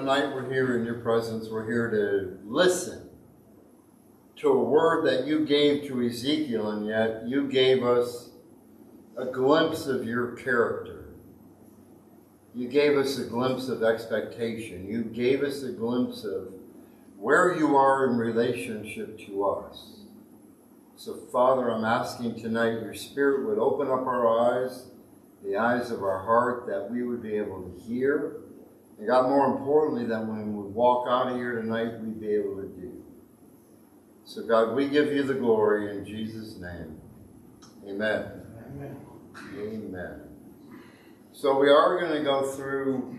tonight we're here in your presence. We're here to listen to a word that you gave to Ezekiel, and yet you gave us a glimpse of your character. You gave us a glimpse of expectation. You gave us a glimpse of where you are in relationship to us. So, Father, I'm asking tonight your Spirit would open up our eyes, the eyes of our heart, that we would be able to hear. And God, more importantly, that when we walk out of here tonight, we'd be able to do. So, God, we give you the glory in Jesus' name. Amen. Amen. Amen. So we are going to go through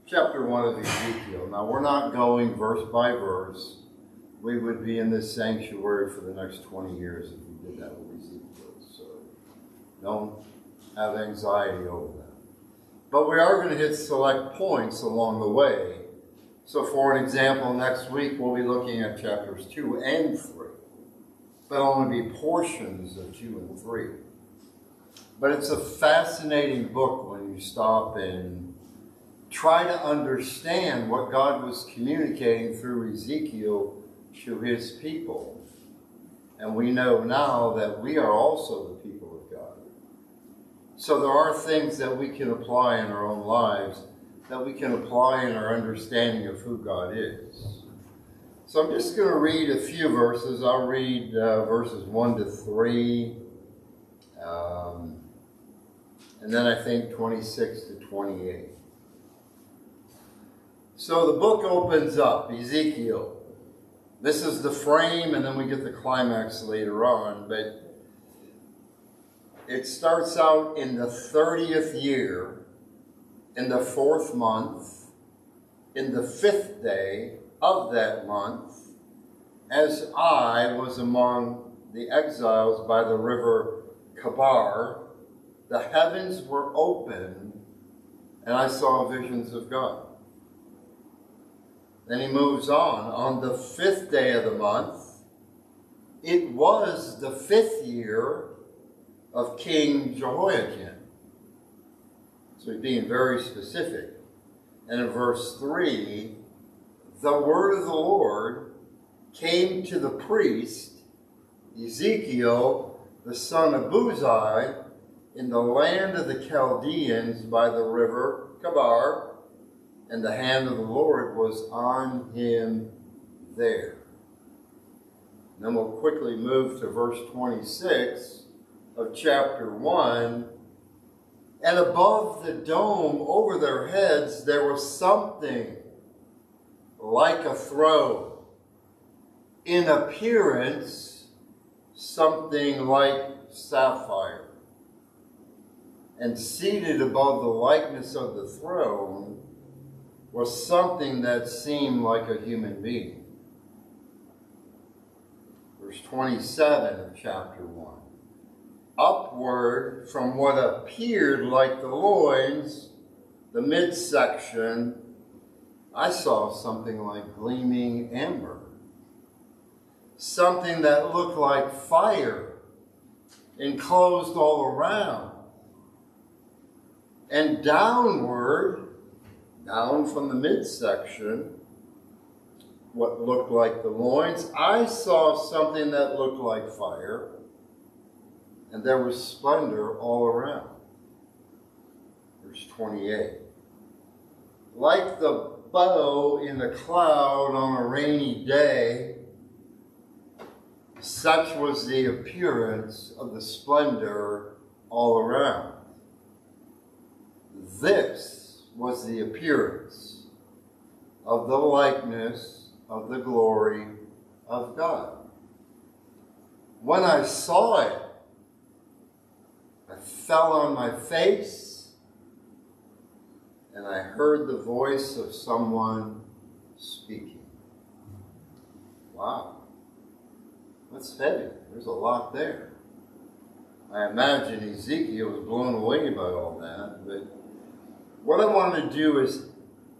chapter 1 of Ezekiel. Now, we're not going verse by verse. We would be in this sanctuary for the next 20 years if we did that with Ezekiel. So don't have anxiety over that. But we are going to hit select points along the way. So for an example, next week we'll be looking at chapters 2 and 3. But only be portions of 2 and 3. But it's a fascinating book when you stop and try to understand what God was communicating through Ezekiel to his people. And we know now that we are also the people of God. So there are things that we can apply in our own lives, that we can apply in our understanding of who God is. So I'm just going to read a few verses. I'll read verses 1 to 3. And then I think 26 to 28. So the book opens up, Ezekiel. This is the frame, and then we get the climax later on. But it starts out in the 30th year, in the 4th month, in the 5th day of that month, as I was among the exiles by the river Kabar, the heavens were open, and I saw visions of God. Then he moves on the 5th day of the month. It was the 5th year of King Jehoiakim. So he's being very specific. And in verse 3, the word of the Lord came to the priest, Ezekiel, the son of Buzi, in the land of the Chaldeans by the river Kabar, and the hand of the Lord was on him there. And then we'll quickly move to verse 26 of chapter 1. And above the dome over their heads there was something like a throne. In appearance, something like sapphire. And seated above the likeness of the throne was something that seemed like a human being. Verse 27 of chapter 1. Upward from what appeared like the loins, the midsection, I saw something like gleaming amber. Something that looked like fire, enclosed all around. And downward, down from the midsection, what looked like the loins, I saw something that looked like fire, and there was splendor all around. Verse 28. Like the bow in a cloud on a rainy day, such was the appearance of the splendor all around. This was the appearance of the likeness of the glory of God. When I saw it, I fell on my face, and I heard the voice of someone speaking. Wow. That's heavy. There's a lot there. I imagine Ezekiel was blown away by all that, but what I want to do is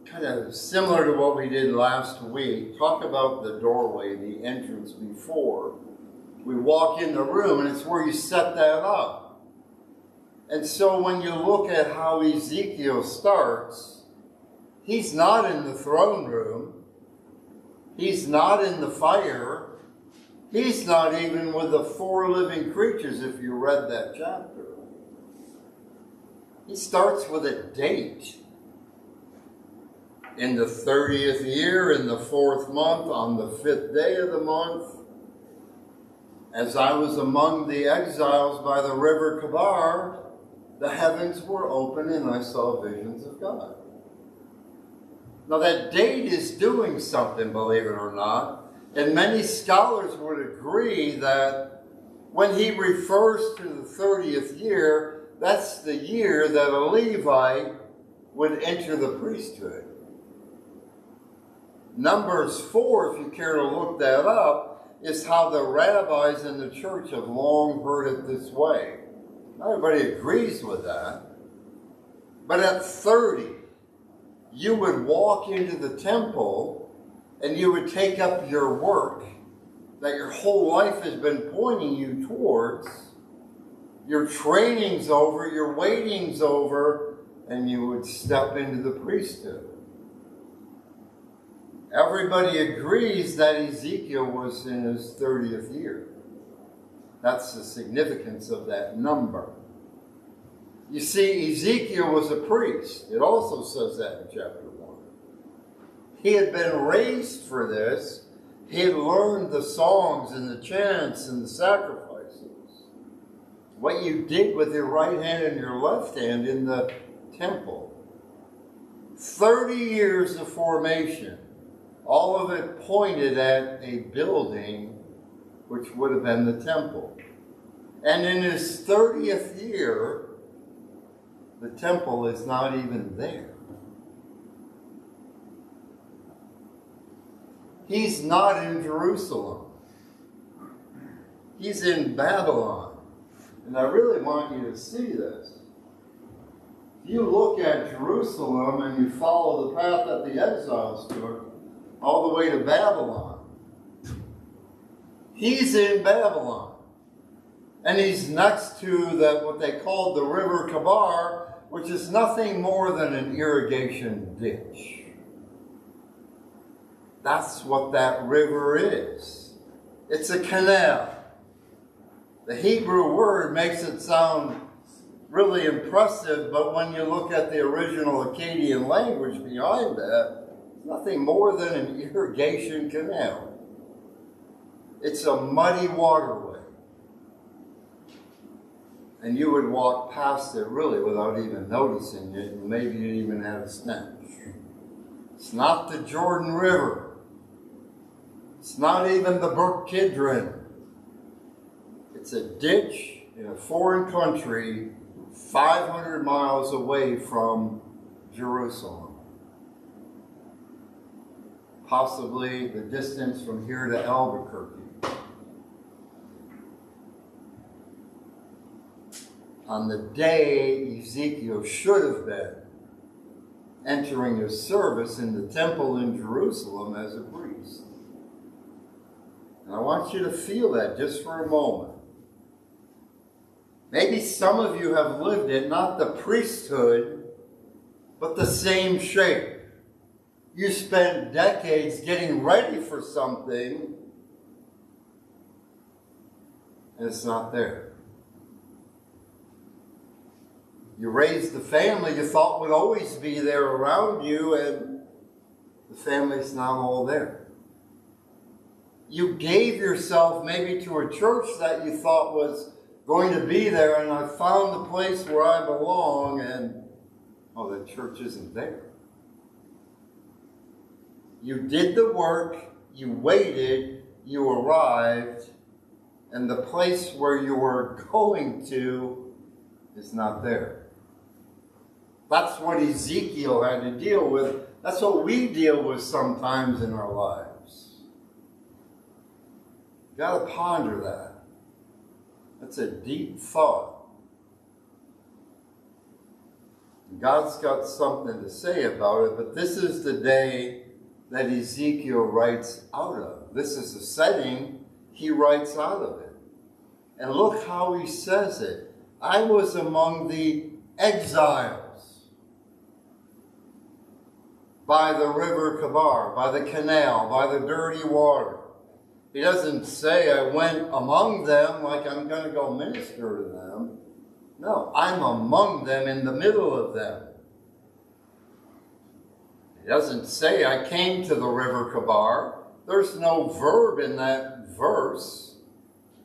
kind of similar to what we did last week, talk about the doorway, the entrance before we walk in the room, and it's where you set that up. And so when you look at how Ezekiel starts, He's not in the throne room. He's not in the fire. He's not even with the 4 living creatures, if you read that chapter. He starts with a date. In the 30th year, in the 4th month, on the 5th day of the month, as I was among the exiles by the river Kabar, the heavens were open and I saw visions of God. Now that date is doing something, believe it or not, and many scholars would agree that when he refers to the 30th year, that's the year that a Levite would enter the priesthood. Numbers 4, if you care to look that up, is how the rabbis in the church have long heard it this way. Not everybody agrees with that. But at 30, you would walk into the temple and you would take up your work that your whole life has been pointing you towards. Your training's over, your waiting's over, and you would step into the priesthood. Everybody agrees that Ezekiel was in his 30th year. That's the significance of that number. You see, Ezekiel was a priest. It also says that in chapter 1. He had been raised for this. He had learned the songs and the chants and the sacrifices. What you did with your right hand and your left hand in the temple. 30 years of formation. All of it pointed at a building which would have been the temple. And in his 30th year, the temple is not even there. He's not in Jerusalem. He's in Babylon. And I really want you to see this. If you look at Jerusalem and you follow the path that the exiles took, all the way to Babylon. He's in Babylon. And he's next to what they called the river Kabar, which is nothing more than an irrigation ditch. That's what that river is. It's a canal. The Hebrew word makes it sound really impressive, but when you look at the original Akkadian language behind that, nothing more than an irrigation canal. It's a muddy waterway. And you would walk past it really without even noticing it, and maybe you even had a stench. It's not the Jordan River. It's not even the Brook Kidron. It's a ditch in a foreign country 500 miles away from Jerusalem. Possibly the distance from here to Albuquerque. On the day Ezekiel should have been entering his service in the temple in Jerusalem as a priest. And I want you to feel that just for a moment. Maybe some of you have lived it, not the priesthood, but the same shape. You spent decades getting ready for something, and it's not there. You raised the family you thought would always be there around you, and the family's not all there. You gave yourself maybe to a church that you thought was going to be there, and I found the place where I belong, and oh, the church isn't there. You did the work, you waited, you arrived, and the place where you were going to is not there. That's what Ezekiel had to deal with. That's what we deal with sometimes in our lives. You've got to ponder that. That's a deep thought. God's got something to say about it, but this is the day that Ezekiel writes out of. This is the setting he writes out of it. And look how he says it. I was among the exiles. by the river Kabar, by the canal, by the dirty water. He doesn't say, I went among them like I'm going to go minister to them. No, I'm among them, in the middle of them. He doesn't say, I came to the river Kabar. There's no verb in that verse.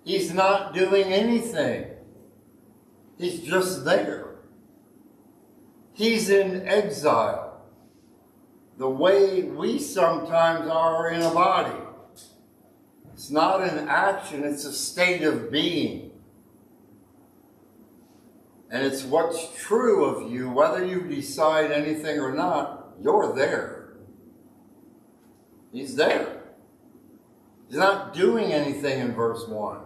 He's not doing anything. He's just there. He's in exile, the way we sometimes are in a body. It's not an action, it's a state of being. And it's what's true of you, whether you decide anything or not, you're there. He's there. He's not doing anything in verse 1.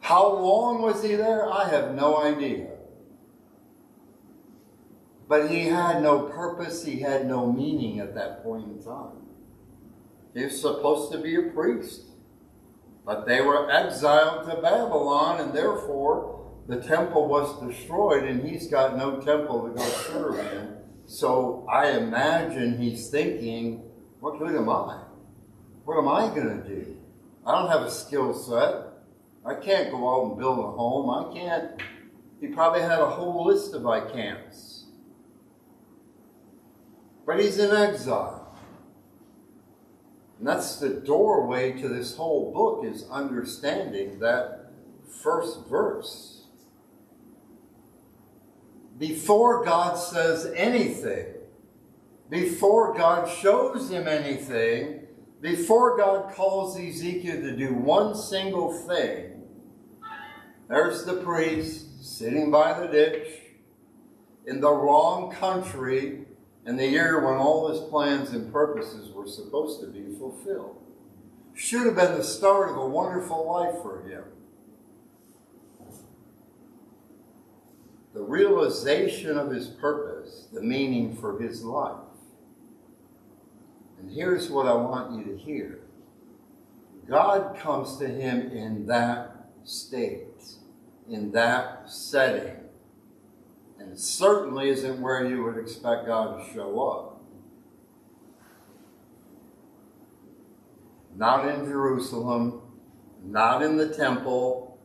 How long was he there? I have no idea. But he had no purpose, he had no meaning at that point in time. He was supposed to be a priest. But they were exiled to Babylon, and therefore the temple was destroyed, and he's got no temple to go serve in. So I imagine he's thinking, what good am I? What am I going to do? I don't have a skill set. I can't go out and build a home. I can't. He probably had a whole list of I can'ts. But he's in exile. And that's the doorway to this whole book, is understanding that first verse. Before God says anything, before God shows him anything, before God calls Ezekiel to do one single thing, there's the priest sitting by the ditch in the wrong country, in the year when all his plans and purposes were supposed to be fulfilled. Should have been the start of a wonderful life for him. The realization of his purpose, the meaning for his life. And here's what I want you to hear. God comes to him in that state, in that setting. And it certainly isn't where you would expect God to show up. Not in Jerusalem, not in the temple,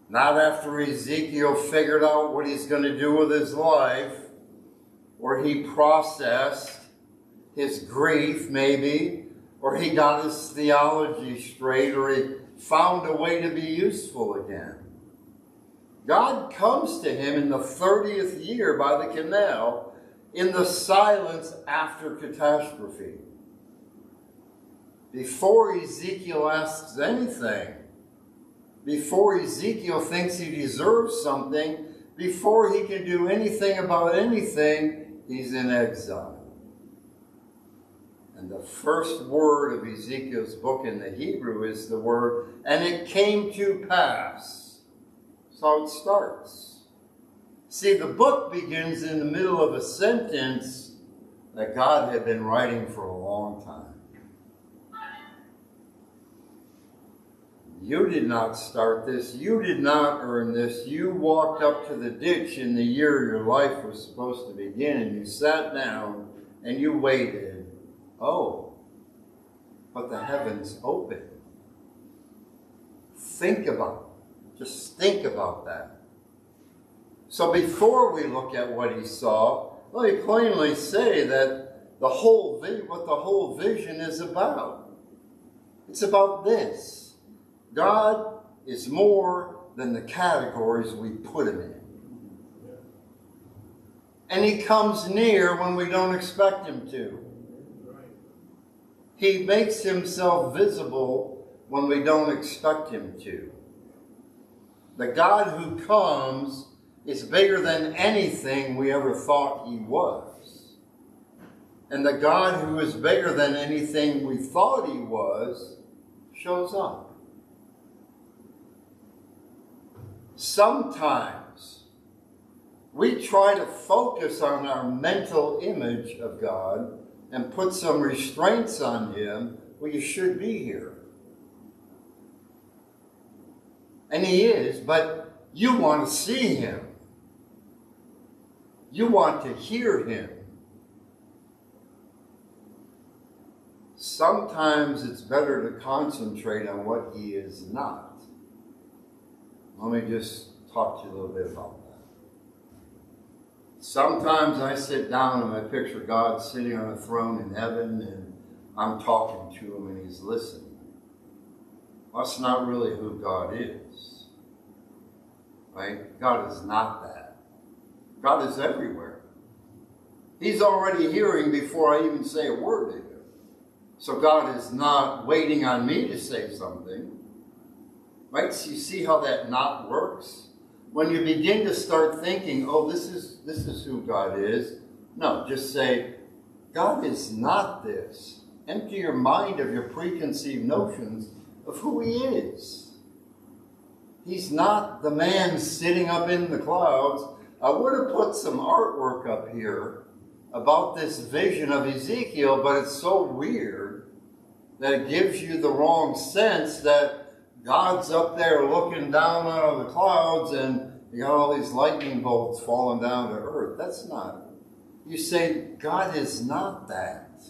not after Ezekiel figured out what he's going to do with his life, or he processed his grief maybe, or he got his theology straight, or he found a way to be useful again. God comes to him in the 30th year by the canal, in the silence after catastrophe. Before Ezekiel asks anything, before Ezekiel thinks he deserves something, before he can do anything about anything, he's in exile. And the first word of Ezekiel's book in the Hebrew is the word, and it came to pass. That's how it starts. See, the book begins in the middle of a sentence that God had been writing for a long time. You did not start this. You did not earn this. You walked up to the ditch in the year your life was supposed to begin, and you sat down and you waited. Oh, but the heavens opened. Think about it. Just think about that. So before we look at what he saw, let me plainly say that what the whole vision is about. It's about this. God is more than the categories we put him in. And he comes near when we don't expect him to. He makes himself visible when we don't expect him to. The God who comes is bigger than anything we ever thought he was. And the God who is bigger than anything we thought he was shows up. Sometimes we try to focus on our mental image of God and put some restraints on him. Well, you should be here. And he is, but you want to see him. You want to hear him. sometimes it's better to concentrate on what he is not. Let me just talk to you a little bit about that. Sometimes I sit down and I picture God sitting on a throne in heaven and I'm talking to him and he's listening. That's not really who God is. Right? God is not that. God is everywhere. He's already hearing before I even say a word to him. So God is not waiting on me to say something. Right? So you see how that not works? When you begin to start thinking, oh, this is who God is. No, just say, God is not this. Empty your mind of your preconceived notions of who he is. He's not the man sitting up in the clouds. I would have put some artwork up here about this vision of Ezekiel, but it's so weird that it gives you the wrong sense that God's up there looking down out of the clouds and you got all these lightning bolts falling down to earth. That's not. You say, God is not that.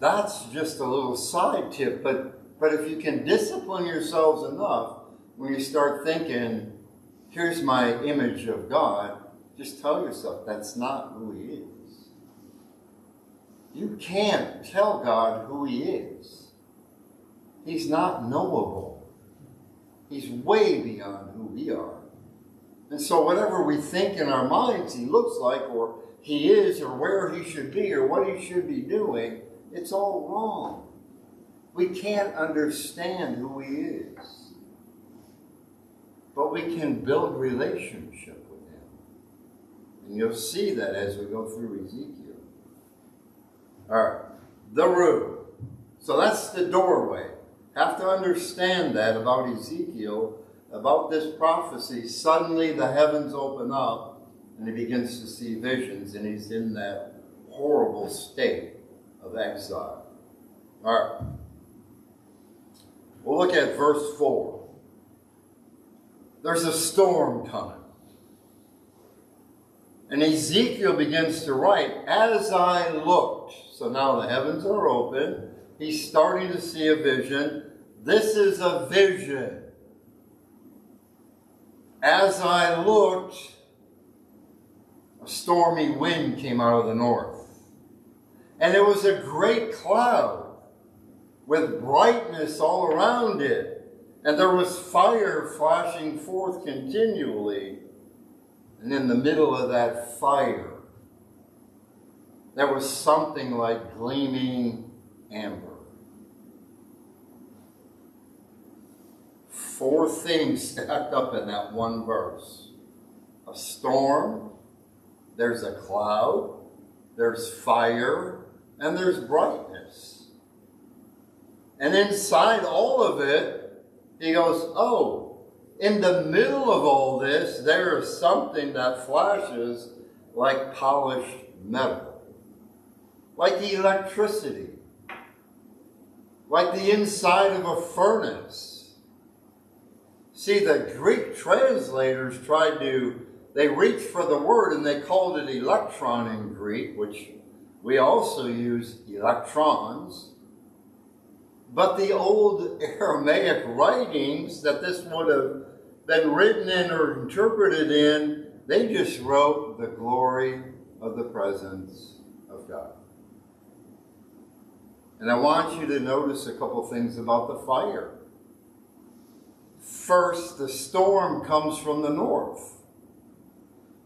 That's just a little side tip, but if you can discipline yourselves enough, when you start thinking, here's my image of God, just tell yourself that's not who he is. You can't tell God who he is. He's not knowable. He's way beyond who we are. And so whatever we think in our minds he looks like, or he is, or where he should be, or what he should be doing, it's all wrong. We can't understand who he is. But we can build relationship with him. And you'll see that as we go through Ezekiel. All right, the room. So that's the doorway. Have to understand that about Ezekiel, about this prophecy. Suddenly the heavens open up and he begins to see visions, and he's in that horrible state of exile. All right. We'll look at verse 4. There's a storm coming. And Ezekiel begins to write, as I looked. So now the heavens are open. He's starting to see a vision. This is a vision. As I looked, a stormy wind came out of the north. And it was a great cloud with brightness all around it. And there was fire flashing forth continually. And in the middle of that fire, there was something like gleaming amber. 4 things stacked up in that one verse. A storm, there's a cloud, there's fire, and there's brightness. And inside all of it, he goes, oh, in the middle of all this, there is something that flashes like polished metal, like electricity, like the inside of a furnace. See, the Greek translators they reached for the word and they called it electron in Greek, which we also use electrons. But the old Aramaic writings that this would have been written in or interpreted in, they just wrote the glory of the presence of God. And I want you to notice a couple things about the fire. First, the storm comes from the north.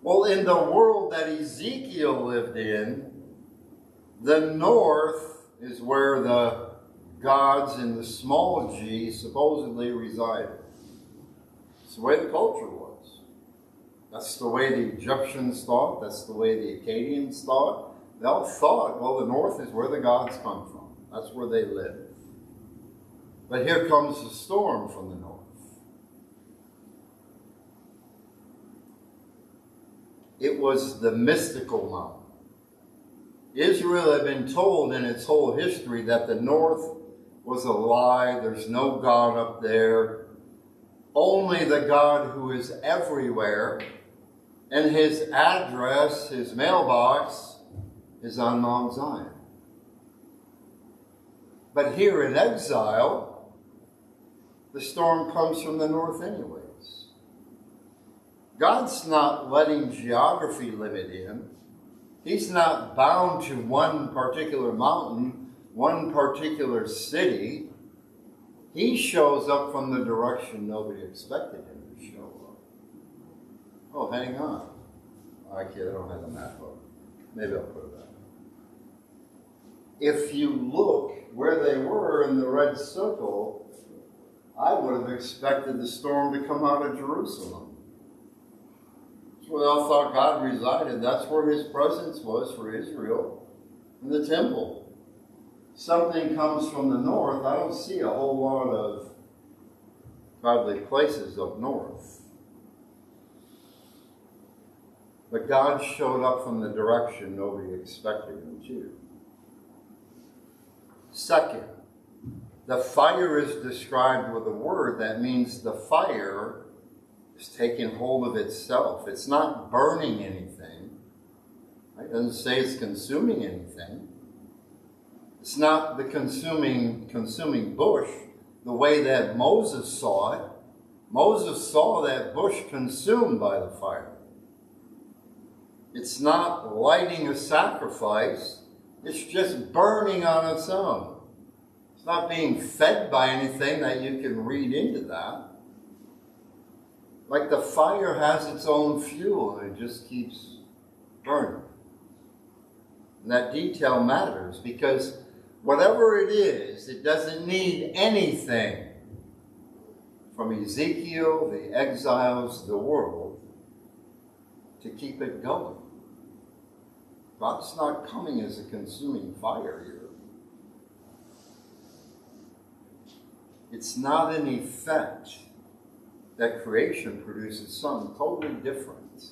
Well, in the world that Ezekiel lived in, the north is where the gods in the small g supposedly resided. It's the way the culture was. That's the way the Egyptians thought. That's the way the Akkadians thought. They all thought, well, the north is where the gods come from. That's where they live. But here comes the storm from the north. It was the mystical mountain. Israel had been told in its whole history that the north was a lie. There's no God up there. Only the God who is everywhere. And his address, his mailbox, is on Mount Zion. But here in exile, the storm comes from the north anyways. God's not letting geography limit him. He's not bound to one particular mountain, one particular city. He shows up from the direction nobody expected him to show up. Oh, hang on. I don't have the map up. Maybe I'll put it up. If you look where they were in the red circle, I would have expected the storm to come out of Jerusalem. That's where they all thought God resided. That's where his presence was for Israel, in the temple. Something comes from the north. I don't see a whole lot of godly places up north. But God showed up from the direction nobody expected him to. Second, the fire is described with a word that means the fire is taking hold of itself. It's not burning anything. Right? It doesn't say it's consuming anything. It's not the consuming bush the way that Moses saw it. Moses saw that bush consumed by the fire. It's not lighting a sacrifice. It's just burning on its own. It's not being fed by anything that you can read into that. Like the fire has its own fuel and it just keeps burning. And that detail matters because whatever it is, it doesn't need anything from Ezekiel, the exiles, the world, to keep it going. God's not coming as a consuming fire here. It's not an effect that creation produces something totally different.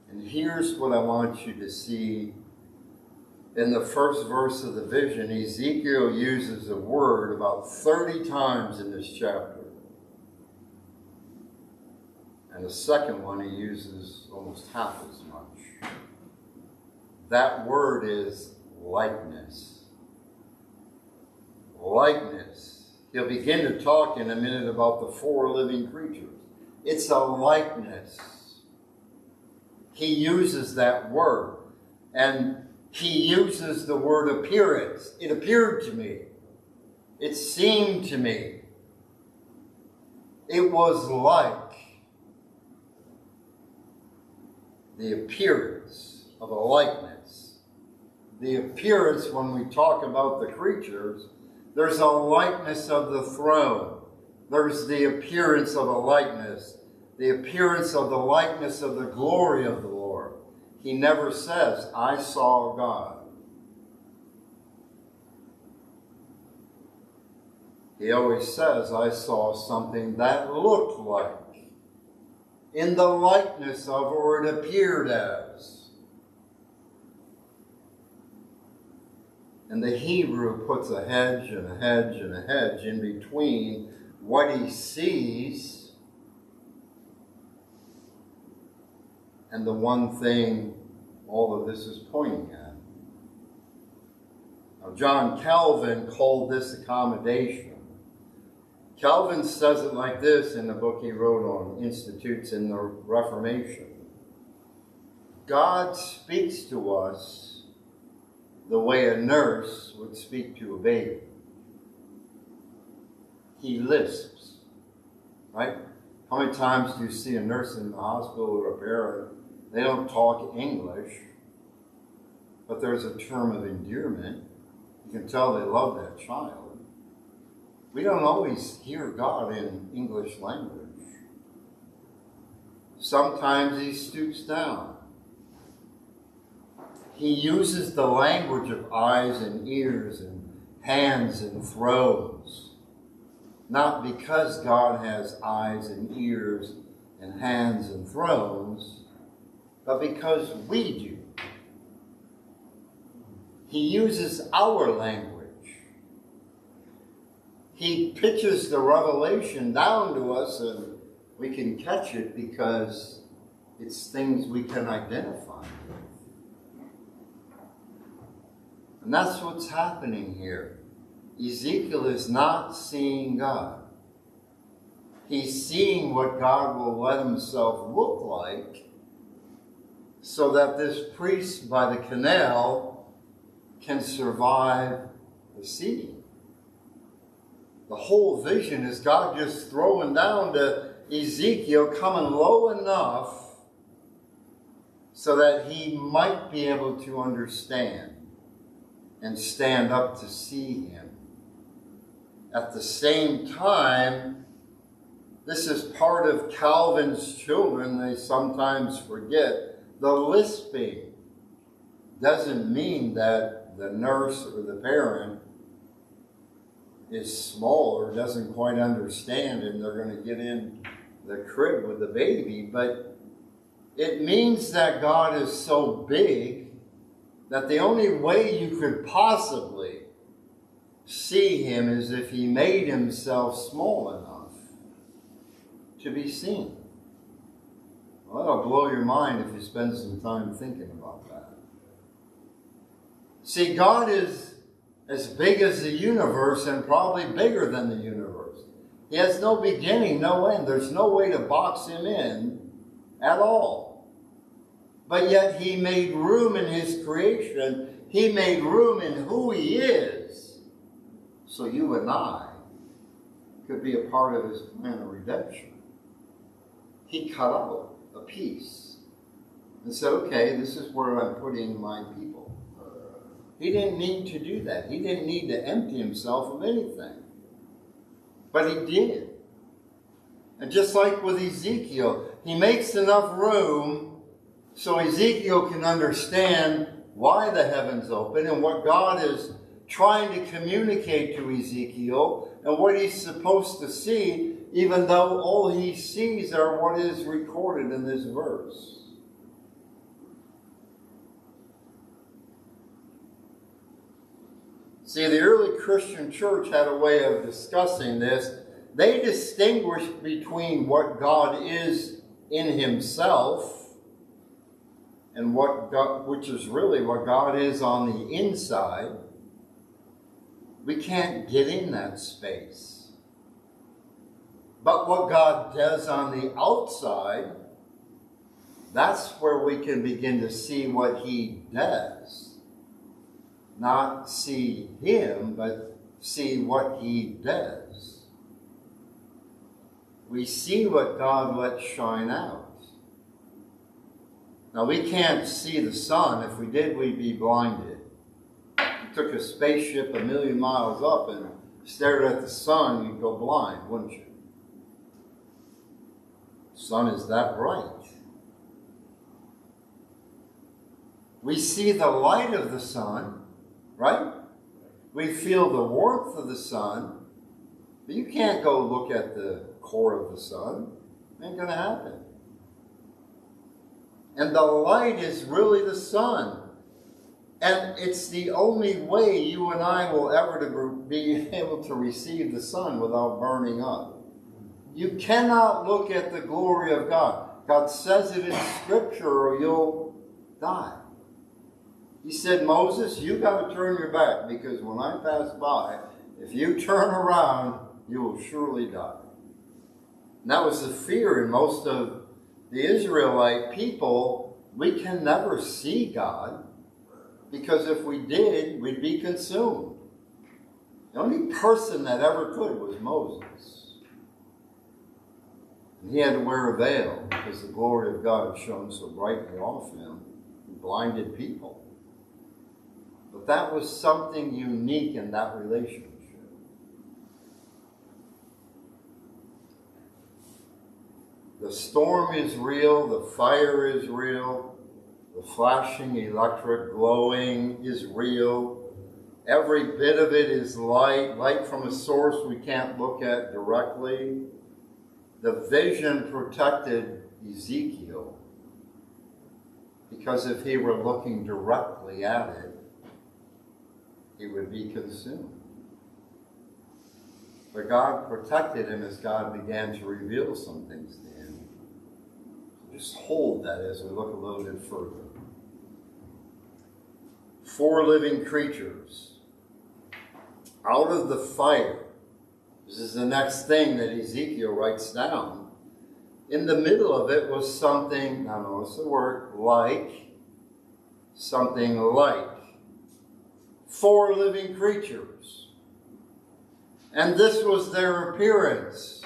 And here's what I want you to see. In the first verse of the vision, Ezekiel uses a word about 30 times in this chapter. And the second one he uses almost half as much. That word is likeness. Likeness. He'll begin to talk in a minute about the four living creatures. It's a likeness. He uses that word. And he uses the word appearance. It appeared to me. It seemed to me. It was like the appearance of a likeness. The appearance, when we talk about the creatures, there's a likeness of the throne. There's the appearance of a likeness. The appearance of the likeness of the glory of the Lord. He never says, I saw God. He always says, I saw something that looked like, in the likeness of, or it appeared as. And the Hebrew puts a hedge and a hedge and a hedge in between what he sees and the one thing all of this is pointing at. Now, John Calvin called this accommodation. Calvin says it like this in the book he wrote on Institutes in the Reformation. God speaks to us the way a nurse would speak to a baby. He lisps, right? How many times do you see a nurse in the hospital or a parent? They don't talk English, but there's a term of endearment. You can tell they love that child. We don't always hear God in English language. Sometimes he stoops down. He uses the language of eyes and ears and hands and thrones. Not because God has eyes and ears and hands and thrones, but because we do. He uses our language. He pitches the revelation down to us and we can catch it because it's things we can identify with. And that's what's happening here. Ezekiel is not seeing God. He's seeing what God will let himself look like so that this priest by the canal can survive the sea. The whole vision is God just throwing down to Ezekiel, coming low enough so that he might be able to understand and stand up to see him. At the same time, this is part of Calvin's children, they sometimes forget. The lisping doesn't mean that the nurse or the parent is small or doesn't quite understand and they're going to get in the crib with the baby, but it means that God is so big that the only way you could possibly see him is if he made himself small enough to be seen. Well, that'll blow your mind if you spend some time thinking about that. See, God is as big as the universe and probably bigger than the universe. He has no beginning, no end. There's no way to box him in at all. But yet he made room in his creation. He made room in who he is. So you and I could be a part of his plan of redemption. He cut out a piece and said, okay, this is where I'm putting my people. He didn't need to do that. He didn't need to empty himself of anything. But he did. And just like with Ezekiel, he makes enough room so Ezekiel can understand why the heavens open and what God is trying to communicate to Ezekiel and what he's supposed to see, even though all he sees are what is recorded in this verse. See, the early Christian church had a way of discussing this. They distinguished between what God is in himself and what God, which is really what God is on the inside. We can't get in that space. But what God does on the outside, that's where we can begin to see what he does. Not see him, but see what he does. We see what God lets shine out. Now, we can't see the sun. If we did, we'd be blinded. You took a spaceship 1,000,000 miles up and stared at the sun, you'd go blind, wouldn't you? The sun is that bright. We see the light of the sun, right? We feel the warmth of the sun, but you can't go look at the core of the sun. It ain't going to happen. And the light is really the sun. And it's the only way you and I will ever be able to receive the sun without burning up. You cannot look at the glory of God. God says it in Scripture or you'll die. He said, Moses, you got to turn your back because when I pass by, if you turn around, you will surely die. And that was the fear in most of the Israelite people. We can never see God because if we did, we'd be consumed. The only person that ever could was Moses. And he had to wear a veil because the glory of God shone so brightly off him and blinded people. But that was something unique in that relationship. The storm is real, the fire is real, the flashing electric glowing is real. Every bit of it is light from a source we can't look at directly. The vision protected Ezekiel because if he were looking directly at it, he would be consumed. But God protected him as God began to reveal some things to him. Just hold that as we look a little bit further. 4 living creatures out of the fire. This is the next thing that Ezekiel writes down. In the middle of it was something, now notice the word, like, something like. 4 living creatures. And this was their appearance.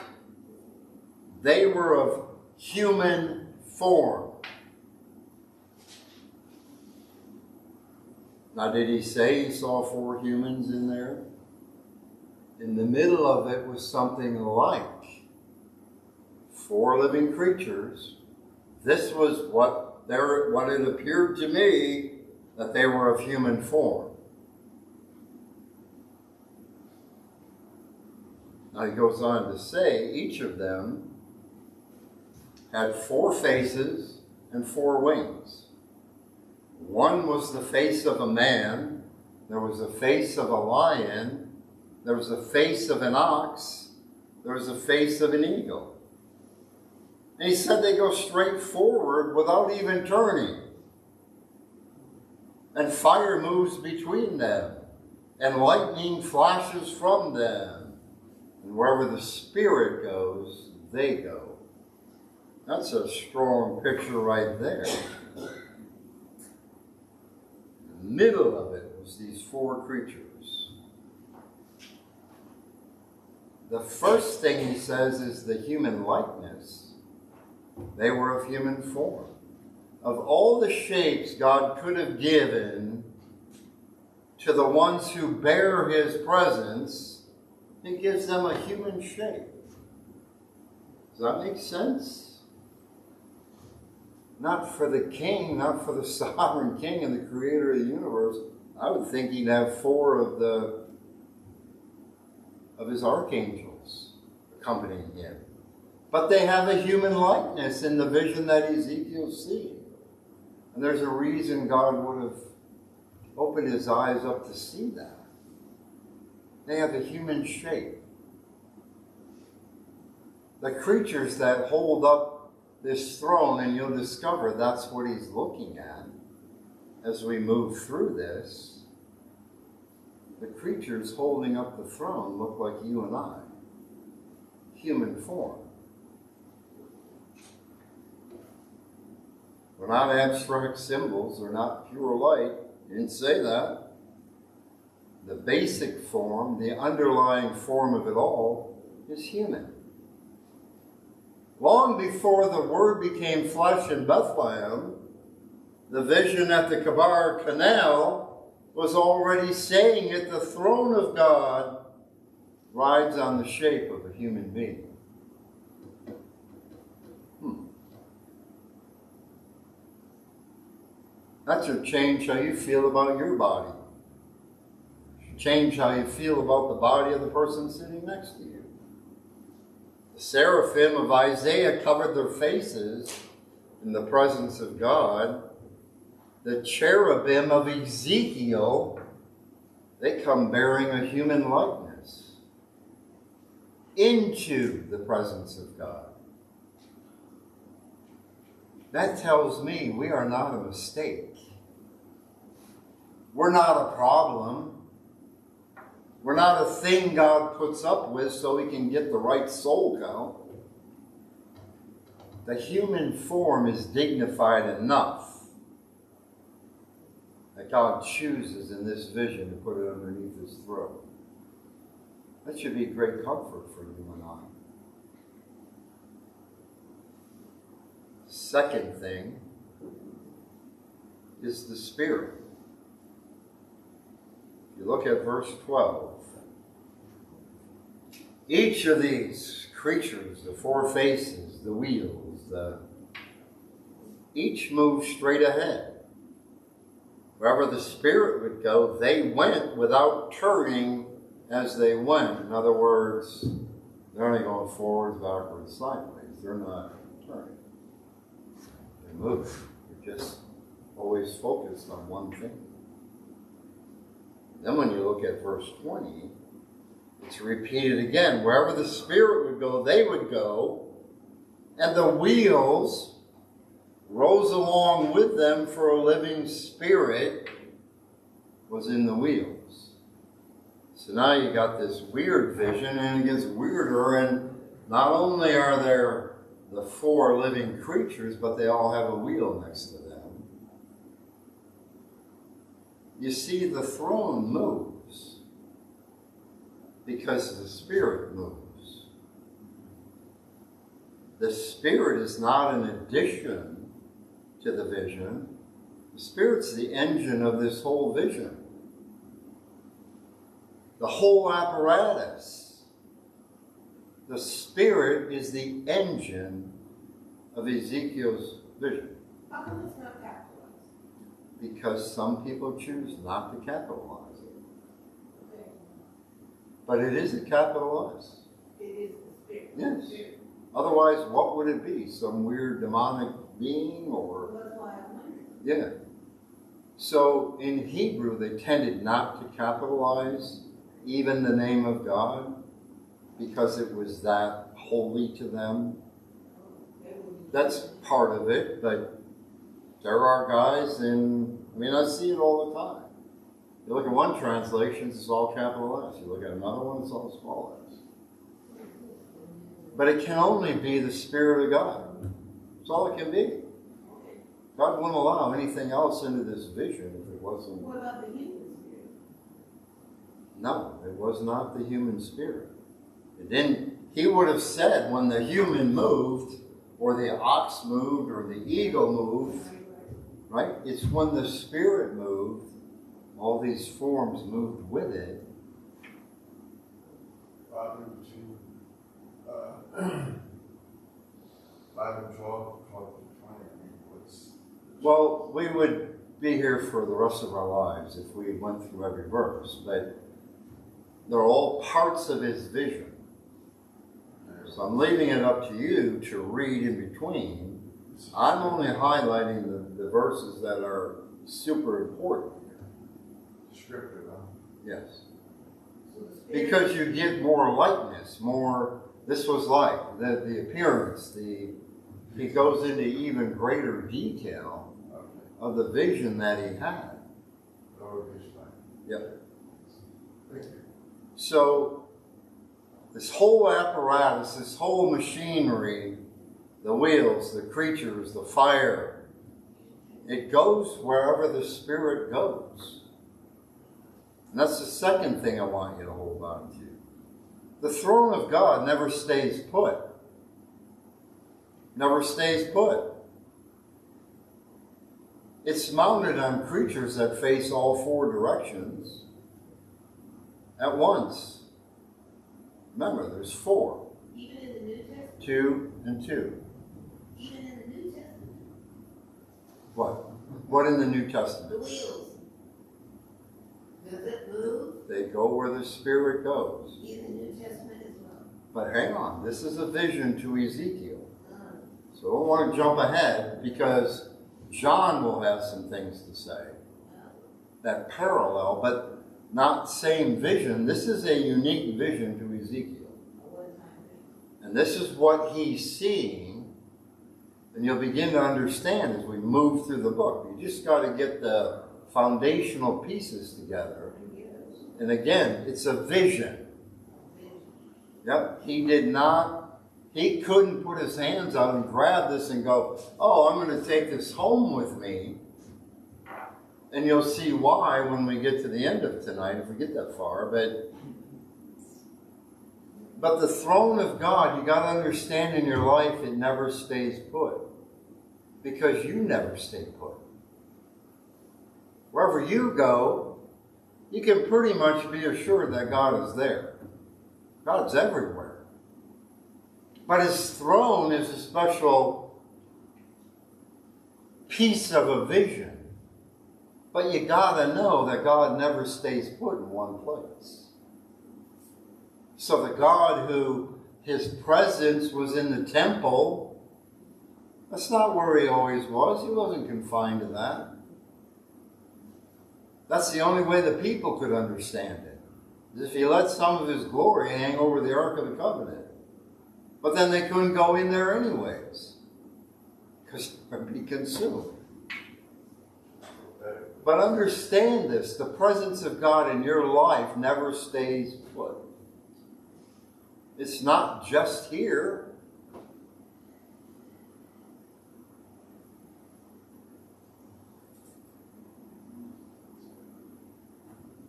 They were of human form. Now, did he say he saw 4 humans in there? In the middle of it was something like 4 living creatures. This was what it appeared to me that they were of human form. Now he goes on to say each of them had 4 faces and 4 wings. One was the face of a man, there was a face of a lion, there was a face of an ox, there was a face of an eagle. And he said they go straight forward without even turning. And fire moves between them, and lightning flashes from them. And wherever the Spirit goes, they go. That's a strong picture right there. In the middle of it was these 4 creatures. The first thing he says is the human likeness. They were of human form. Of all the shapes God could have given to the ones who bear his presence, he gives them a human shape. Does that make sense? Not for the king, not for the sovereign king and the creator of the universe. I would think he'd have 4 of his archangels accompanying him. But they have a human likeness in the vision that Ezekiel's seeing. And there's a reason God would have opened his eyes up to see that. They have a human shape. The creatures that hold up this throne, and you'll discover that's what he's looking at as we move through this. The creatures holding up the throne look like you and I. Human form. They're not abstract symbols. They're not pure light. He didn't say that. The basic form, the underlying form of it all, is human. Long before the Word became flesh in Bethlehem, the vision at the Kabar Canal was already saying it. The throne of God rides on the shape of a human being. That should change how you feel about your body. It should change how you feel about the body of the person sitting next to you. The seraphim of Isaiah covered their faces in the presence of God. The cherubim of Ezekiel, they come bearing a human likeness into the presence of God. That tells me we are not a mistake. We're not a problem. We're not a thing God puts up with so he can get the right soul count. The human form is dignified enough that God chooses in this vision to put it underneath his throne. That should be a great comfort for you and I. Second thing is the Spirit. If you look at verse 12, each of these creatures, the 4 faces, the wheels, each moved straight ahead. Wherever the Spirit would go, they went without turning as they went. In other words, they're only going forwards, backwards, sideways. They're not turning. They move. They're just always focused on one thing. Then when you look at verse 20, it's repeated again. Wherever the Spirit would go, they would go. And the wheels rose along with them for a living spirit. was in the wheels. So now you got this weird vision, and it gets weirder, and not only are there the 4 living creatures, but they all have a wheel next to them. You see, the throne moves because the Spirit moves. The Spirit is not an addition to the vision. The Spirit's the engine of this whole vision. The whole apparatus. The Spirit is the engine of Ezekiel's vision. How come it's not capitalized? Because some people choose not to capitalize it. Okay. But it isn't capitalized. It is the Spirit. Yes. Spirit. Otherwise, what would it be? Some weird demonic being or... Well, that's why I'm wondering. Yeah. So in Hebrew, they tended not to capitalize even the name of God because it was that holy to them. That's part of it, but there are guys I see it all the time. You look at one translation, it's all capital S. You look at another one, it's all small s. But it can only be the Spirit of God. That's all it can be. God wouldn't allow anything else into this vision if it wasn't. What about the human spirit? No, it was not the human spirit. It didn't. He would have said when the human moved, or the ox moved, or the eagle moved, right? It's when the Spirit moved, all these forms moved with it. 5 and 12, 12 to 20. Well, we would be here for the rest of our lives if we went through every verse, but they're all parts of his vision. So I'm leaving it up to you to read in between. I'm only highlighting the verses that are super important here. Descriptive, huh? Yes. So the Spirit, Because you get more likeness, more, this was like, the appearance, he goes into even greater detail of the vision that he had. Yep. Thank you. So, this whole apparatus, this whole machinery, the wheels, the creatures, the fire, it goes wherever the Spirit goes. And that's the second thing I want you to hold on to. The throne of God never stays put. Never stays put. It's mounted on creatures that face all 4 directions at once. Remember, there's 4. even in the New Testament? 2 and 2. Even in the New Testament? What? What in the New The Testament? wheels. Does it move? They go where the Spirit goes. In the New Testament as well. But hang on, this is a vision to Ezekiel. So I don't want to jump ahead because John will have some things to say that parallel, but not same vision. This is a unique vision to Ezekiel. And this is what he's seeing. And you'll begin to understand as we move through the book. You just got to get the foundational pieces together. And again, it's a vision. Yep, he couldn't put his hands out and grab this and go, oh, I'm going to take this home with me. And you'll see why when we get to the end of tonight, if we get that far. But the throne of God, you got to understand in your life, it never stays put. Because you never stay put. Wherever you go, you can pretty much be assured that God is there. God's everywhere. But his throne is a special piece of a vision. But you gotta know that God never stays put in one place. So the God who his presence was in the temple, that's not where he always was. He wasn't confined to that. That's the only way the people could understand it. Is if he let some of his glory hang over the Ark of the Covenant. But then they couldn't go in there anyways. Because it would be consumed. But understand this, the presence of God in your life never stays put. It's not just here.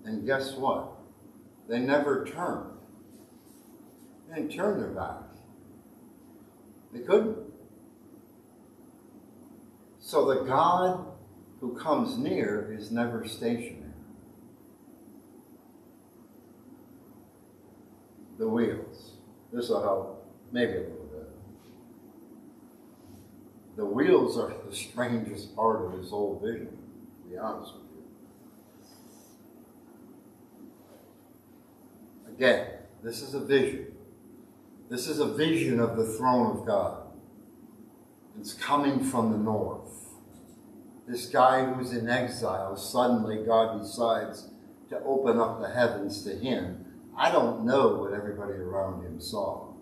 And guess what? They never turned. They didn't turn their back. They couldn't. So the God who comes near is never stationary. The wheels. This will help maybe a little bit. The wheels are the strangest part of this whole vision, to be honest with you. Again, this is a vision. This is a vision of the throne of God. It's coming from the north. This guy who's in exile, suddenly God decides to open up the heavens to him. I don't know what everybody around him saw,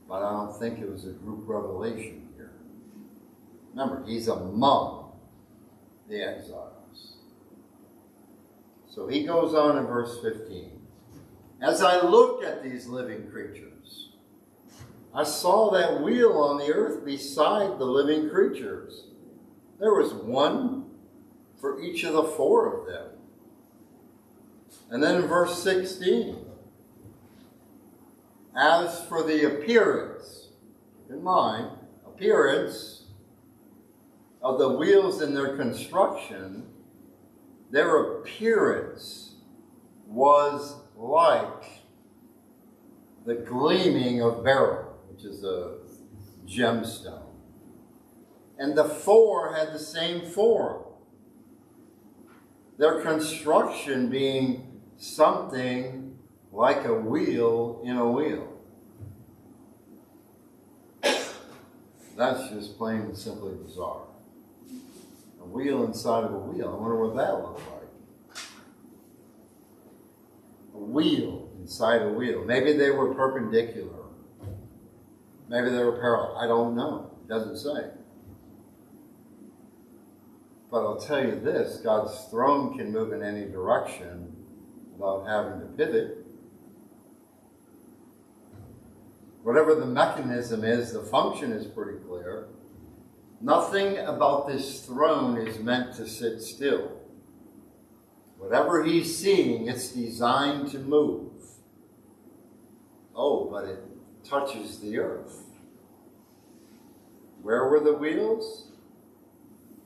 but I don't think it was a group revelation here. Remember, he's among the exiles. So he goes on in verse 15. As I looked at these living creatures, I saw that wheel on the earth beside the living creatures. There was one for each of the four of them. And then in verse 16, as for the appearance, keep in mind, appearance of the wheels in their construction, their appearance was like the gleaming of beryl, which is a gemstone. And the four had the same form. Their construction being something like a wheel in a wheel. That's just plain and simply bizarre. A wheel inside of a wheel. I wonder what that looks like. A wheel inside a wheel. Maybe they were perpendicular. Maybe they were parallel. I don't know. It doesn't say. But I'll tell you this, God's throne can move in any direction without having to pivot. Whatever the mechanism is, the function is pretty clear. Nothing about this throne is meant to sit still. Whatever he's seeing, it's designed to move. Oh, but it touches the earth. Where were the wheels?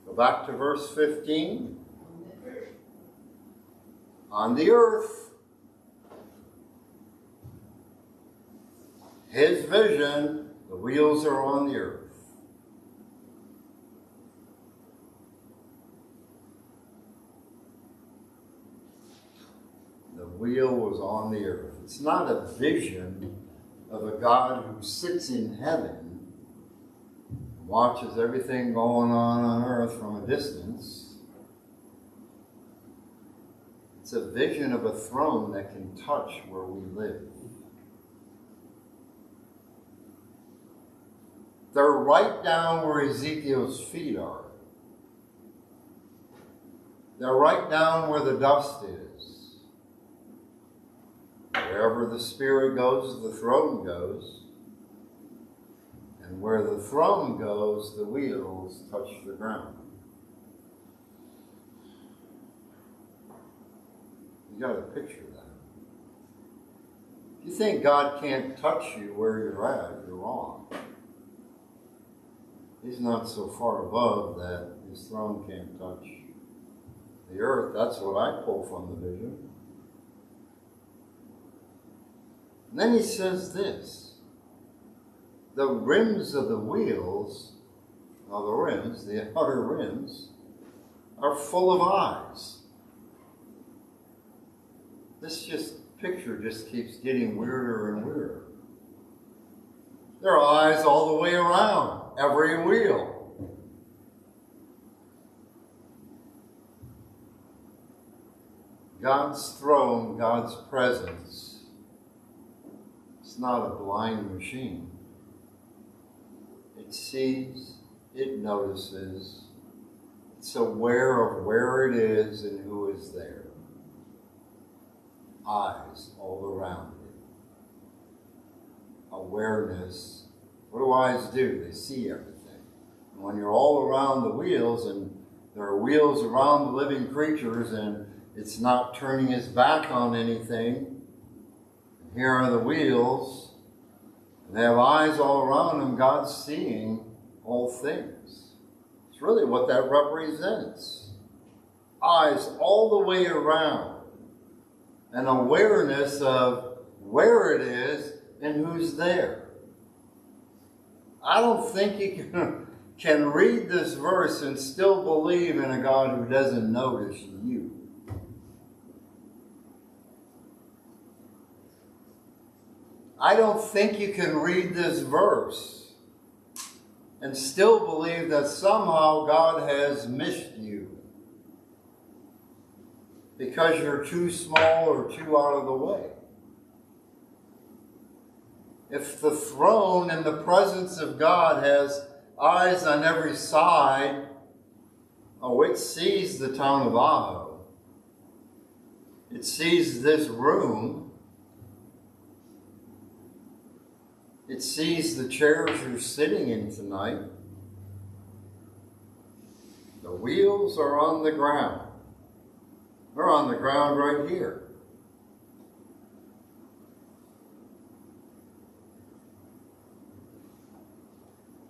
Go back to verse 15. On the earth. His vision, the wheels are on the earth. The wheel was on the earth. It's not a vision of a God who sits in heaven, watches everything going on earth from a distance. It's a vision of a throne that can touch where we live. They're right down where Ezekiel's feet are. They're right down where the dust is. Wherever the Spirit goes, the throne goes. And where the throne goes, the wheels touch the ground. You got to picture that. If you think God can't touch you where you're at, you're wrong. He's not so far above that his throne can't touch the earth. That's what I pull from the vision. And then he says this. The rims of the wheels, the outer rims, are full of eyes. This picture just keeps getting weirder and weirder. There are eyes all the way around every wheel. God's throne, God's presence, it's not a blind machine. It sees, it notices, it It's aware of where it is and who is there. Eyes all around it. Awareness. What do eyes do? They see everything. And when you're all around the wheels, and there are wheels around the living creatures, and it's not turning its back on anything, and here are the wheels, and they have eyes all around them, God's seeing all things. It's really what that represents. Eyes all the way around. An awareness of where it is and who's there. I don't think you can read this verse and still believe in a God who doesn't notice you. I don't think you can read this verse and still believe that somehow God has missed you because you're too small or too out of the way. If the throne and the presence of God has eyes on every side, oh, it sees the town of Aho. It sees this room. It sees the chairs you're sitting in tonight. The wheels are on the ground. They're on the ground right here.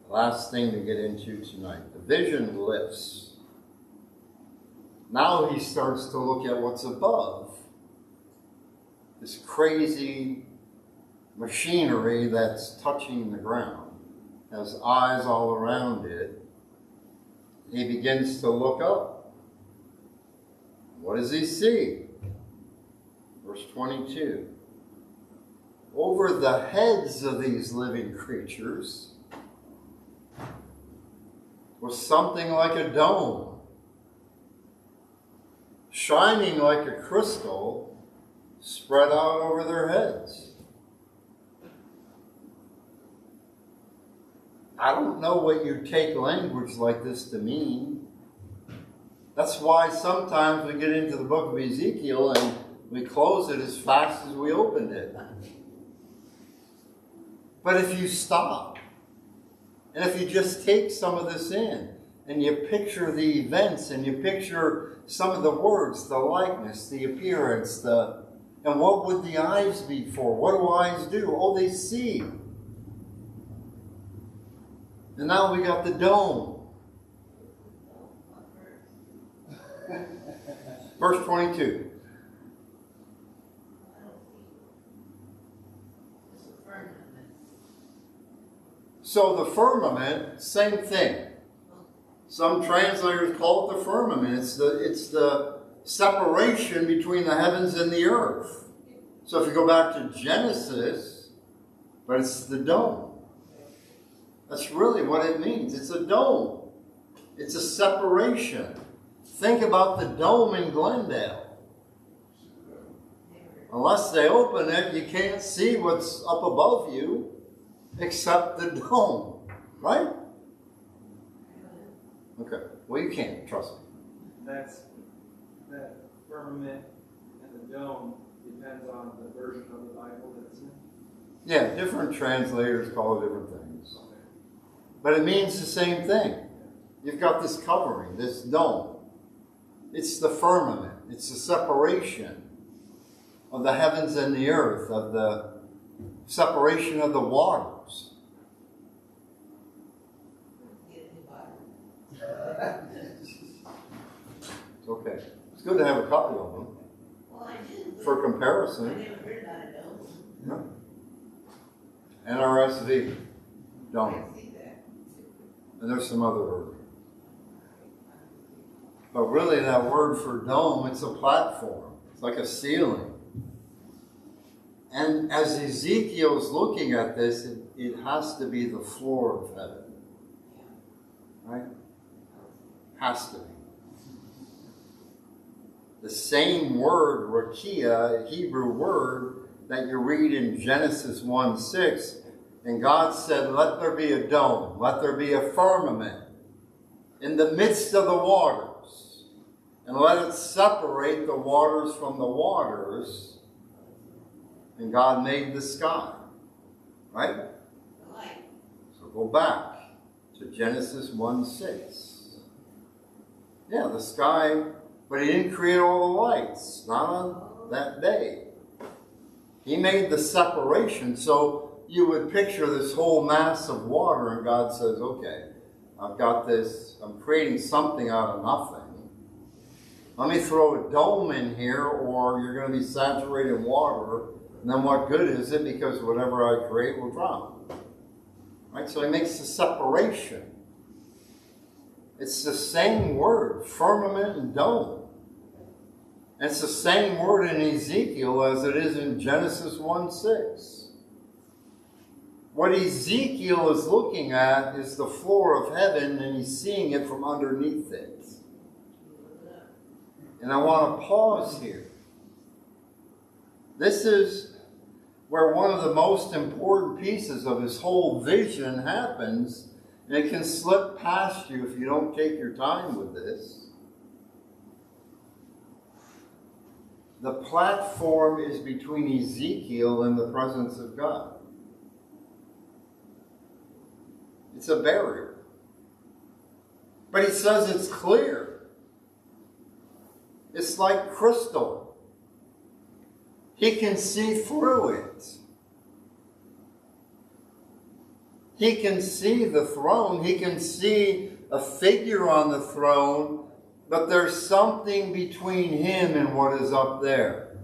Last thing to get into tonight. The vision lifts. Now he starts to look at what's above. This crazy machinery that's touching the ground. Has eyes all around it. He begins to look up. What does he see? Verse 22. Over the heads of these living creatures was something like a dome, shining like a crystal, spread out over their heads. I don't know what you take language like this to mean. That's why sometimes we get into the book of Ezekiel and we close it as fast as we opened it. But if you stop, and if you just take some of this in, and you picture the events, and you picture some of the words, the likeness, the appearance, and what would the eyes be for? What do eyes do? Oh, they see. And now we got the dome. Verse 22. So the firmament, same thing. Some translators call it the firmament. It's the separation between the heavens and the earth. So if you go back to Genesis, but it's the dome. That's really what it means. It's a dome. It's a separation. Think about the dome in Glendale. Unless they open it, you can't see what's up above you except the dome. Right? Okay. Well, you can't. Trust me. That firmament and the dome depends on the version of the Bible that's in. Yeah, different translators call it different things. But it means the same thing. You've got this covering, this dome. It's the firmament. It's the separation of the heavens and the earth, of the separation of the waters. It's okay. It's good to have a copy of them. Well, I do. For I comparison. never heard about a dome. Yeah. NRSV. Dome. I see that. And there's some other word. But really that word for dome, it's a platform. It's like a ceiling. And as Ezekiel's looking at this, it has to be the floor of heaven. Right? Has to be. The same word, rakia, Hebrew word, that you read in Genesis 1:6, and God said, let there be a dome, let there be a firmament. in the midst of the waters, and let it separate the waters from the waters. And God made the sky. Right? Right. So go back to Genesis 1:6. Yeah, the sky, but he didn't create all the lights, not on that day. He made the separation, so you would picture this whole mass of water, and God says, okay, I've got this, I'm creating something out of nothing. Let me throw a dome in here, or you're going to be saturated in water, and then what good is it? Because whatever I create will drown. Right? So he makes the separation. It's the same word, firmament and dome. It's the same word in Ezekiel as it is in Genesis 1:6. What Ezekiel is looking at is the floor of heaven, and he's seeing it from underneath it. And I want to pause here. This is where one of the most important pieces of his whole vision happens, and it can slip past you if you don't take your time with this. The platform is between Ezekiel and the presence of God. It's a barrier. But he says it's clear. It's like crystal. He can see through it. He can see the throne. He can see a figure on the throne, but there's something between him and what is up there.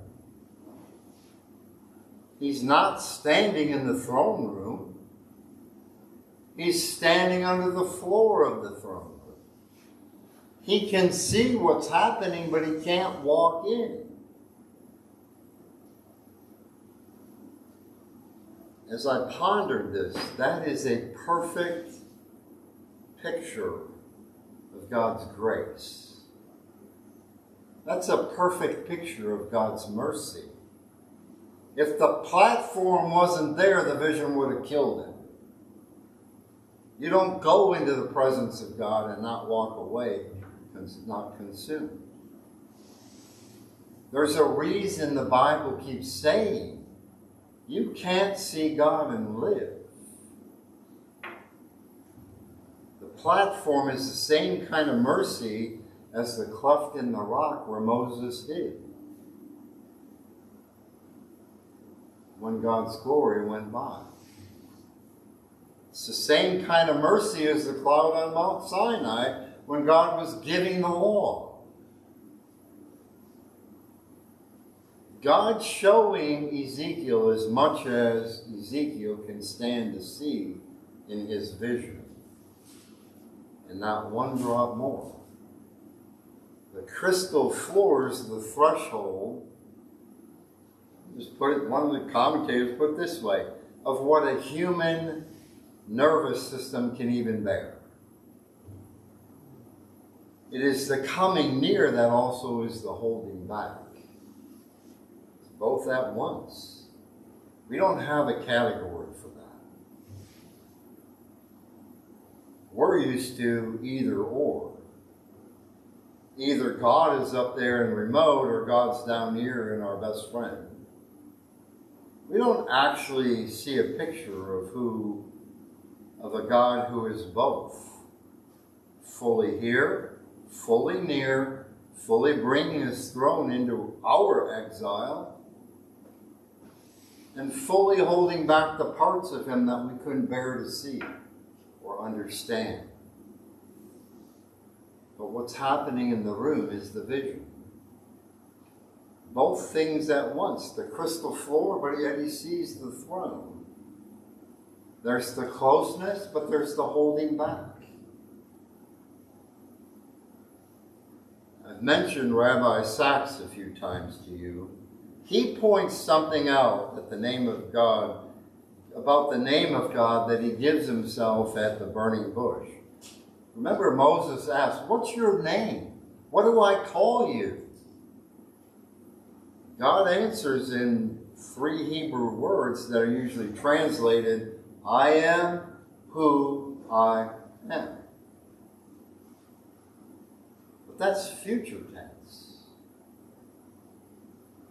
He's not standing in the throne room. He's standing under the floor of the throne room. He can see what's happening, but he can't walk in. As I pondered this, that is a perfect picture of God's grace. That's a perfect picture of God's mercy. If the platform wasn't there, the vision would have killed him. You don't go into the presence of God and not walk away, not consumed. There's a reason the Bible keeps saying you can't see God and live. The platform is the same kind of mercy as the cleft in the rock where Moses hid when God's glory went by. It's the same kind of mercy as the cloud on Mount Sinai when God was giving the law. God's showing Ezekiel as much as Ezekiel can stand to see in his vision, and not one drop more. The crystal floor is the threshold. Just put it, one of the commentators put it this way, of what a human nervous system can even bear. It is the coming near that also is the holding back. It's both at once. We don't have a category for that. We're used to either or. Either God is up there and remote, or God's down here and our best friend. We don't actually see a picture of a God who is both. Fully here, fully near, fully bringing his throne into our exile, and fully holding back the parts of him that we couldn't bear to see or understand. But what's happening in the room is the vision. Both things at once, the crystal floor, but yet he sees the throne. There's the closeness, but there's the holding back. I've mentioned Rabbi Sachs a few times to you. He points something out at the name of God, about the name of God that he gives himself at the burning bush. Remember, Moses asked, "What's your name? What do I call you?" God answers in 3 Hebrew words that are usually translated, "I am who I am." that's future tense.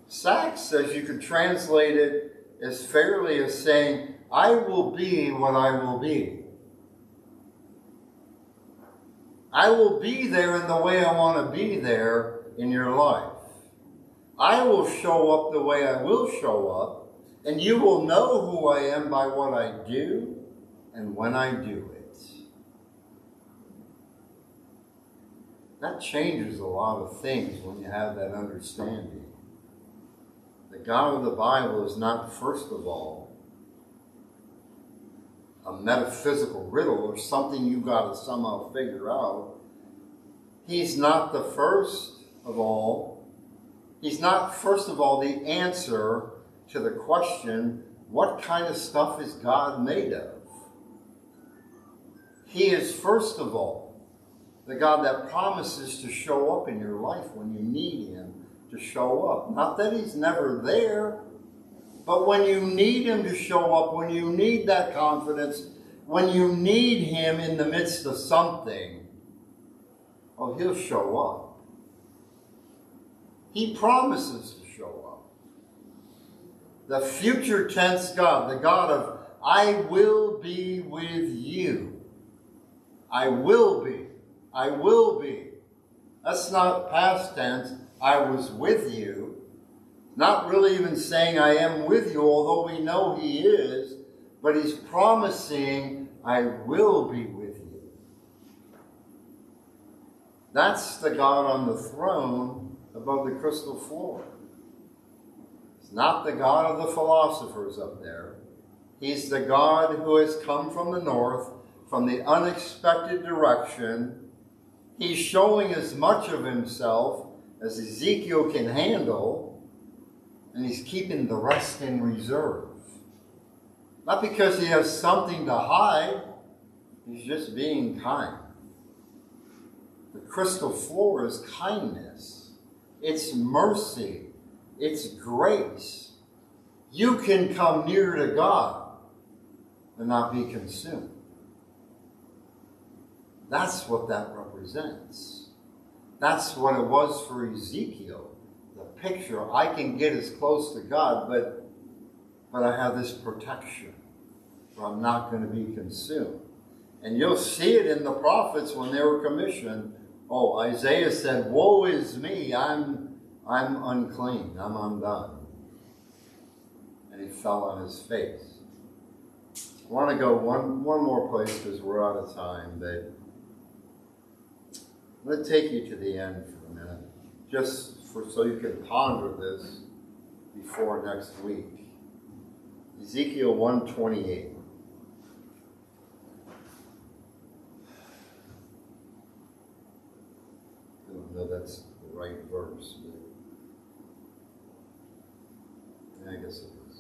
Sachs says you could translate it as fairly as saying, I will be what I will be. I will be there in the way I want to be there in your life. I will show up the way I will show up, and you will know who I am by what I do and when I do it. That changes a lot of things when you have that understanding. The God of the Bible is not, first of all, a metaphysical riddle or something you got to somehow figure out. He's not the first of all. He's not, first of all, the answer to the question, what kind of stuff is God made of? He is, first of all, the God that promises to show up in your life when you need Him to show up. Not that He's never there, but when you need Him to show up, when you need that confidence, when you need Him in the midst of something, oh, He'll show up. He promises to show up. The future tense God, the God of, I will be with you. I will be. I will be. That's not past tense. I was with you. Not really even saying I am with you, although we know He is, but He's promising I will be with you. That's the God on the throne above the crystal floor. It's not the God of the philosophers up there. He's the God who has come from the north, from the unexpected direction. He's showing as much of Himself as Ezekiel can handle, and He's keeping the rest in reserve. Not because He has something to hide, He's just being kind. The crystal floor is kindness. It's mercy. It's grace. You can come near to God and not be consumed. That's what that represents. That's what it was for Ezekiel. The picture, I can get as close to God, but I have this protection, or I'm not going to be consumed. And you'll see it in the prophets when they were commissioned. Oh, Isaiah said, woe is me, I'm unclean, I'm undone. And he fell on his face. I want to go one more place because we're out of time, but I'm going to take you to the end for a minute, just so you can ponder this before next week. Ezekiel 1:28. I don't know that's the right verse, but I guess it is.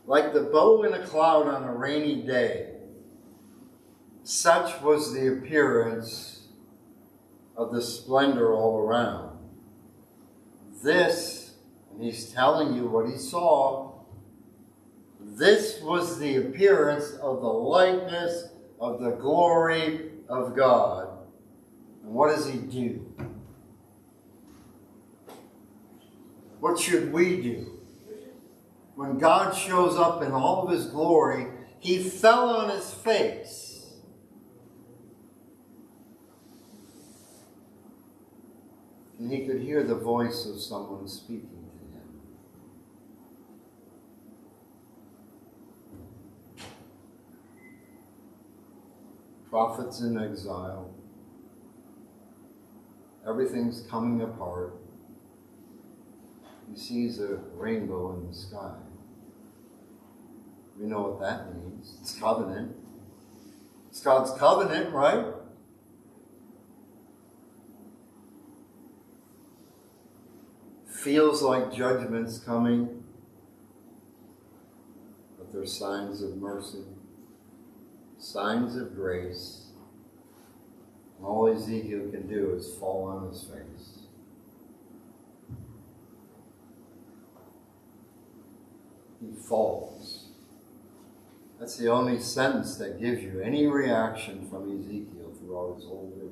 Like the bow in a cloud on a rainy day, such was the appearance of the splendor all around. This, and he's telling you what he saw, this was the appearance of the likeness of the glory of God. And what does He do? What should we do? When God shows up in all of His glory, He fell on His face. And He could hear the voice of someone speaking to Him. Prophets in exile. Everything's coming apart. He sees a rainbow in the sky. We know what that means. It's covenant. It's God's covenant, right? Feels like judgment's coming, but there's signs of mercy, signs of grace. And all Ezekiel can do is fall on his face. He falls. That's the only sentence that gives you any reaction from Ezekiel throughout his whole video.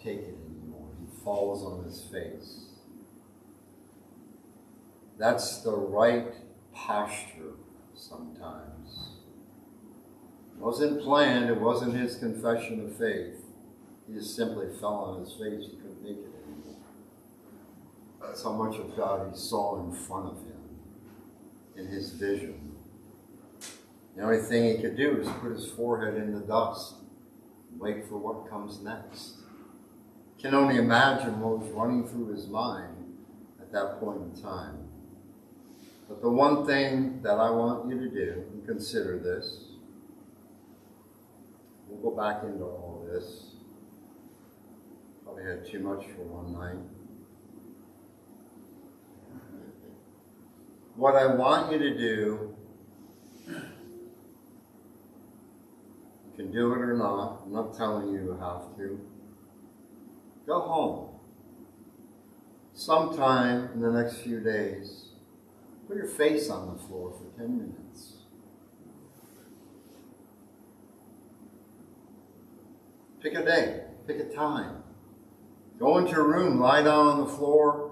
take it anymore. He falls on his face. That's the right posture sometimes. It wasn't planned. It wasn't his confession of faith. He just simply fell on his face. He couldn't make it anymore. That's how much of God he saw in front of him in his vision. The only thing he could do is put his forehead in the dust and wait for what comes next. Can only imagine what was running through his mind at that point in time. But the one thing that I want you to do, and consider this, we'll go back into all this. Probably had too much for one night. What I want you to do, you can do it or not. I'm not telling you you have to. Go home. Sometime in the next few days, put your face on the floor for 10 minutes. Pick a day. Pick a time. Go into a room. Lie down on the floor.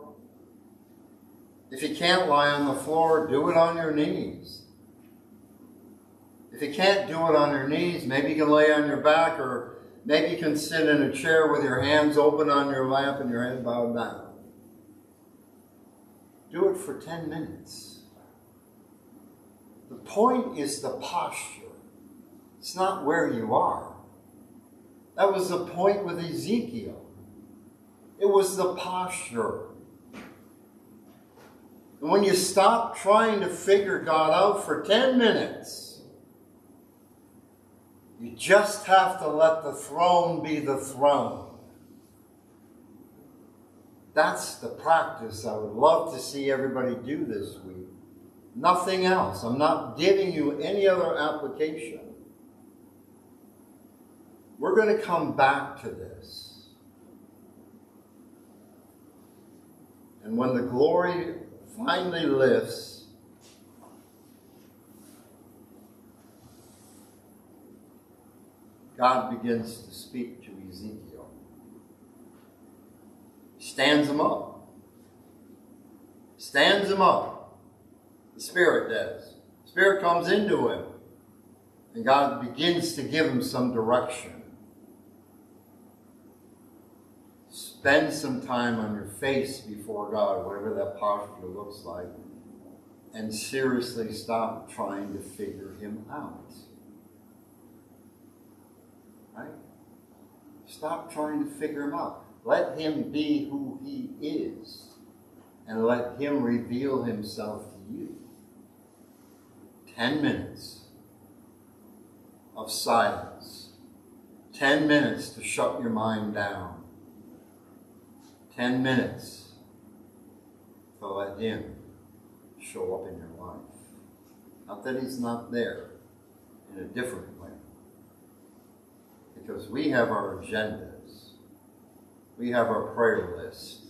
If you can't lie on the floor, do it on your knees. If you can't do it on your knees, maybe you can lay on your back, or maybe you can sit in a chair with your hands open on your lap and your head bowed down. Do it for 10 minutes. The point is the posture. It's not where you are. That was the point with Ezekiel. It was the posture. And when you stop trying to figure God out for 10 minutes, you just have to let the throne be the throne. That's the practice I would love to see everybody do this week. Nothing else. I'm not giving you any other application. We're going to come back to this. And when the glory finally lifts, God begins to speak to Ezekiel. Stands him up. Stands him up. The Spirit does. The Spirit comes into him. And God begins to give him some direction. Spend some time on your face before God, whatever that posture looks like, and seriously stop trying to figure him out. Right? Stop trying to figure him out. Let him be who he is, and let him reveal himself to you. 10 minutes of silence. 10 minutes to shut your mind down. 10 minutes to let him show up in your life. Not that he's not there, in a different way. Because we have our agendas. We have our prayer list.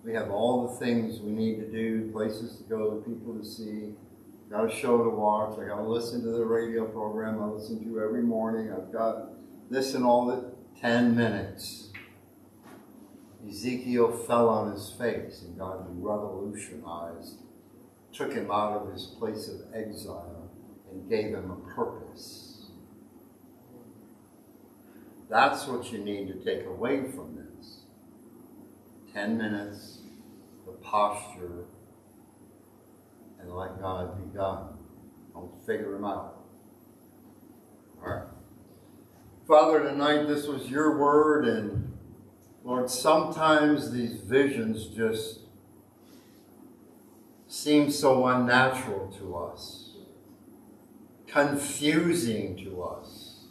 We have all the things we need to do, places to go, people to see. Got a show to watch. I got to listen to the radio program I listen to every morning. I've got this and all that. 10 minutes. Ezekiel fell on his face, and God revolutionized, took him out of his place of exile, and gave him a purpose. That's what you need to take away from this. 10 minutes, the posture, and let God be God. Don't figure him out. All right. Father, tonight this was your word, and Lord, sometimes these visions just seem so unnatural to us, confusing to us.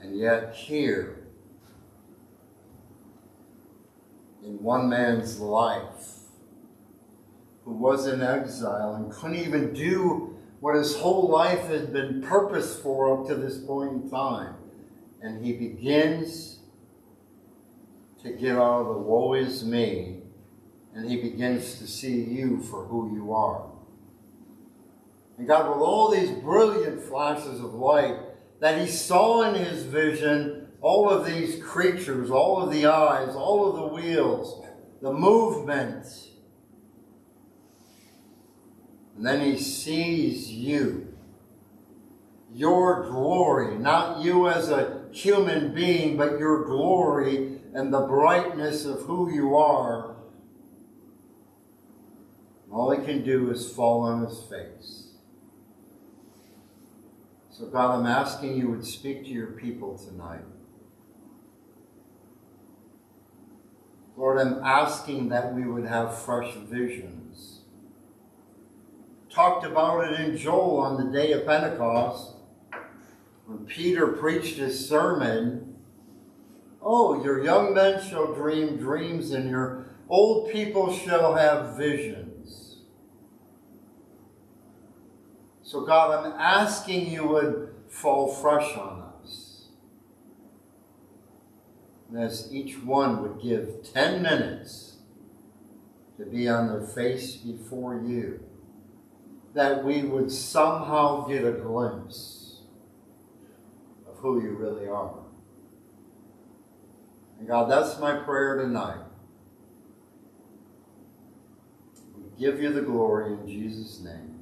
And yet here, in one man's life, who was in exile and couldn't even do what his whole life had been purposed for up to this point in time, and he begins to get out of the woe is me, and he begins to see you for who you are. And God, with all these brilliant flashes of light, that he saw in his vision all of these creatures, all of the eyes, all of the wheels, the movement. And then he sees you, your glory, not you as a human being, but your glory and the brightness of who you are. All he can do is fall on his face. So God, I'm asking you would speak to your people tonight. Lord, I'm asking that we would have fresh visions. Talked about it in Joel on the day of Pentecost, when Peter preached his sermon. Oh, your young men shall dream dreams, and your old people shall have visions. So God, I'm asking you would fall fresh on us. And as each one would give 10 minutes to be on their face before you, that we would somehow get a glimpse of who you really are. And God, that's my prayer tonight. We give you the glory in Jesus' name.